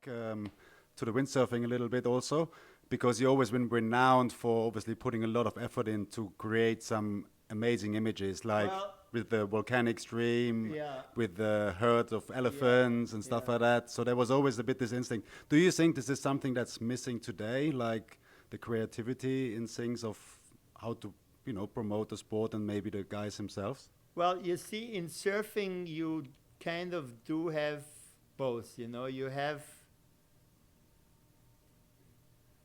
to the windsurfing a little bit also, because you always been renowned for obviously putting a lot of effort in to create some amazing images, like Well, with the volcanic stream, yeah, with the herd of yeah, elephants and stuff yeah. like that. So there was always a bit this instinct. Do you think this is something that's missing today, like the creativity in things of how to, promote the sport and maybe the guys themselves? Well, you see, in surfing, you kind of do have both. You know, you have.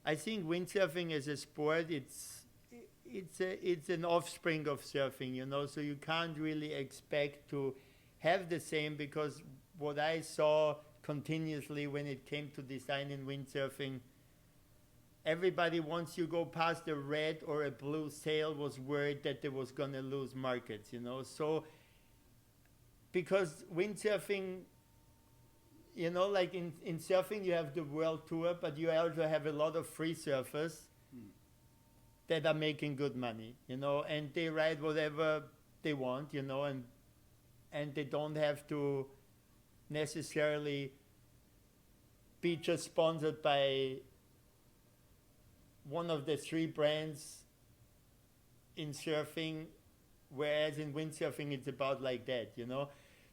I think windsurfing as a sport, it's an offspring of surfing. You know, so you can't really expect to have the same, because what I saw continuously when it came to designing windsurfing, everybody, once you go past a red or a blue sail, was worried that they was gonna lose markets. You know, so because windsurfing, like in surfing, you have the world tour, but you also have a lot of free surfers that are making good money, and they ride whatever they want, and they don't have to necessarily be just sponsored by one of the three brands in surfing, whereas in windsurfing it's about like that.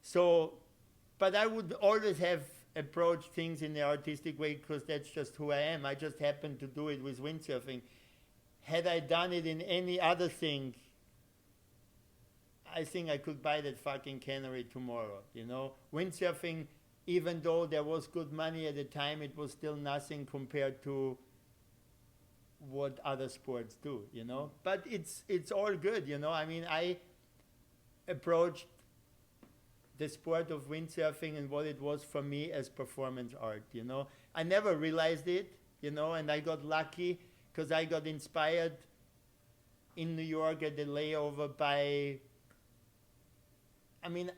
So, but I would always have approached things in the artistic way, because that's just who I am. I just happen to do it with windsurfing. Had I done it in any other thing, I think I could buy that fucking cannery tomorrow. Windsurfing, even though there was good money at the time, it was still nothing compared to what other sports do. But it's all good. I mean, I approached the sport of windsurfing and what it was for me as performance art. I never realized it, and I got lucky because I got inspired in New York at the layover by, I mean,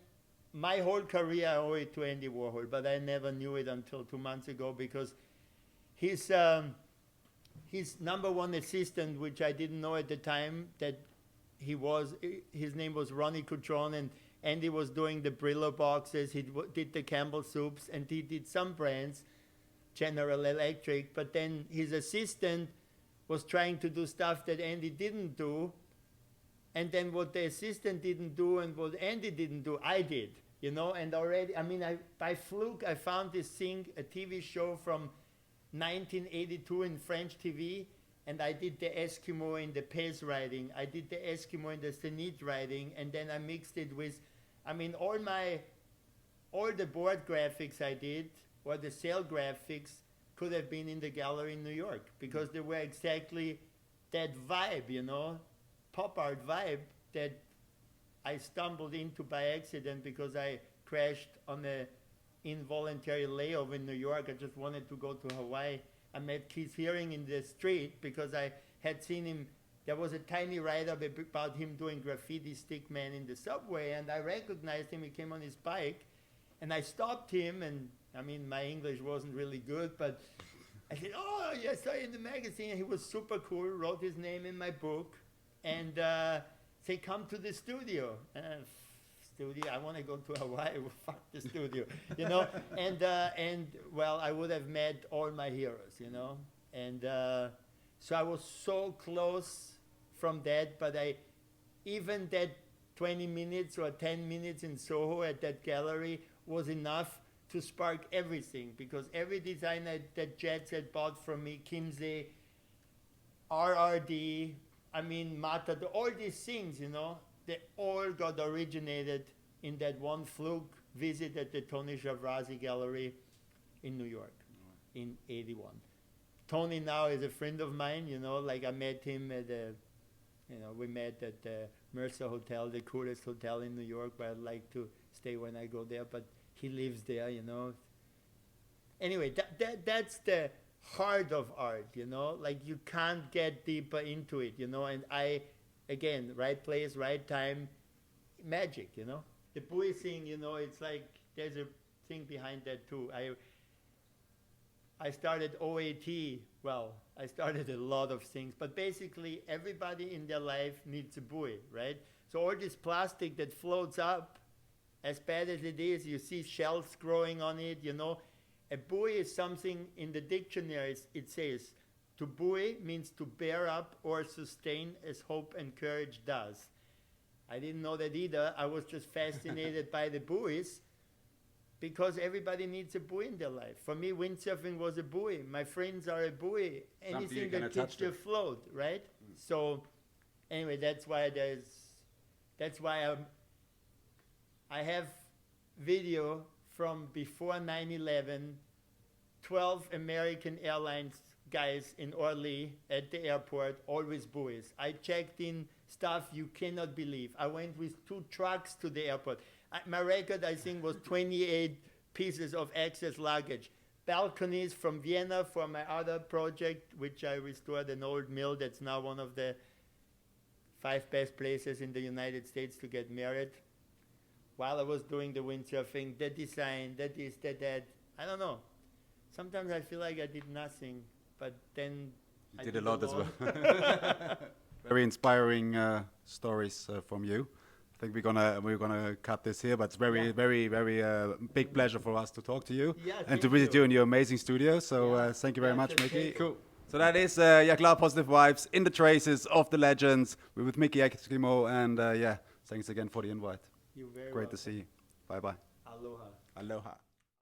my whole career I owe it to Andy Warhol, but I never knew it until 2 months ago, because his number one assistant, which I didn't know at the time that his name was Ronnie Cutrone, and Andy was doing the Brillo boxes, he did the Campbell soups, and he did some brands, General Electric, but then his assistant was trying to do stuff that Andy didn't do, and then what the assistant didn't do and what Andy didn't do, I did, and already, I mean, by fluke, I found this thing, a TV show from 1982 in French TV, and I did the Eskimo in the Pez riding, I did the Eskimo in the Zenith riding, and then I mixed it with, I mean, all the board graphics I did, or the sail graphics, could have been in the gallery in New York, because they were exactly that vibe, pop art vibe that I stumbled into by accident, because I crashed on a involuntary layover in New York. I just wanted to go to Hawaii. I met Keith Haring in the street because I had seen him. There was a tiny write-up about him doing graffiti stickman in the subway, and I recognized him. He came on his bike, and I stopped him, and I mean, my English wasn't really good, but I said, "Oh, yeah, I saw you in the magazine." He was super cool, wrote his name in my book, and said, "Come to the studio." Studio, I want to go to Hawaii. Well, fuck the studio, and well, I would have met all my heroes, and so I was so close from that, but even that 20 minutes or 10 minutes in Soho at that gallery was enough to spark everything, because every designer that Jets had bought from me, chiemsee, RRD, I mean, Mata, all these things, they all got originated in that one fluke visit at the Tony Schiavazzi Gallery in New York in 81. Tony now is a friend of mine, like I met him at we met at the Mercer Hotel, the coolest hotel in New York, where I'd like to stay when I go there, but he lives there, Anyway, that's the heart of art, like you can't get deeper into it, and again, right place, right time, magic, The buoy thing, it's like there's a thing behind that too. I started OAT, well, I started a lot of things, but basically everybody in their life needs a buoy, right? So all this plastic that floats up, as bad as it is, you see shells growing on it, A buoy is something in the dictionaries, it says, to buoy means to bear up or sustain as hope and courage does. I didn't know that either. I was just fascinated by the buoys because everybody needs a buoy in their life. For me, windsurfing was a buoy. My friends are a buoy. Anything that keeps you afloat, right? So anyway, that's why I have video from before 9/11, 12 American Airlines guys in Orly at the airport, always buoys. I checked in stuff you cannot believe. I went with 2 trucks to the airport. My record, I think, was 28 pieces of excess luggage. Balconies from Vienna for my other project, which I restored an old mill that's now one of the 5 best places in the United States to get married. While I was doing the windsurfing, the design, that is, that. I don't know. Sometimes I feel like I did nothing, but then you did a lot as well. Very inspiring stories from you. I think we're gonna cut this here, but it's very big pleasure for us to talk to you and to visit you in your amazing studio. So thank you very much, Mickey. Cool. So that is JAKLAR Positive Vibes in the traces of the legends. We're with Mickey Eskimo, and thanks again for the invite. You're very Great welcome. to see you. Bye bye. Aloha. Aloha.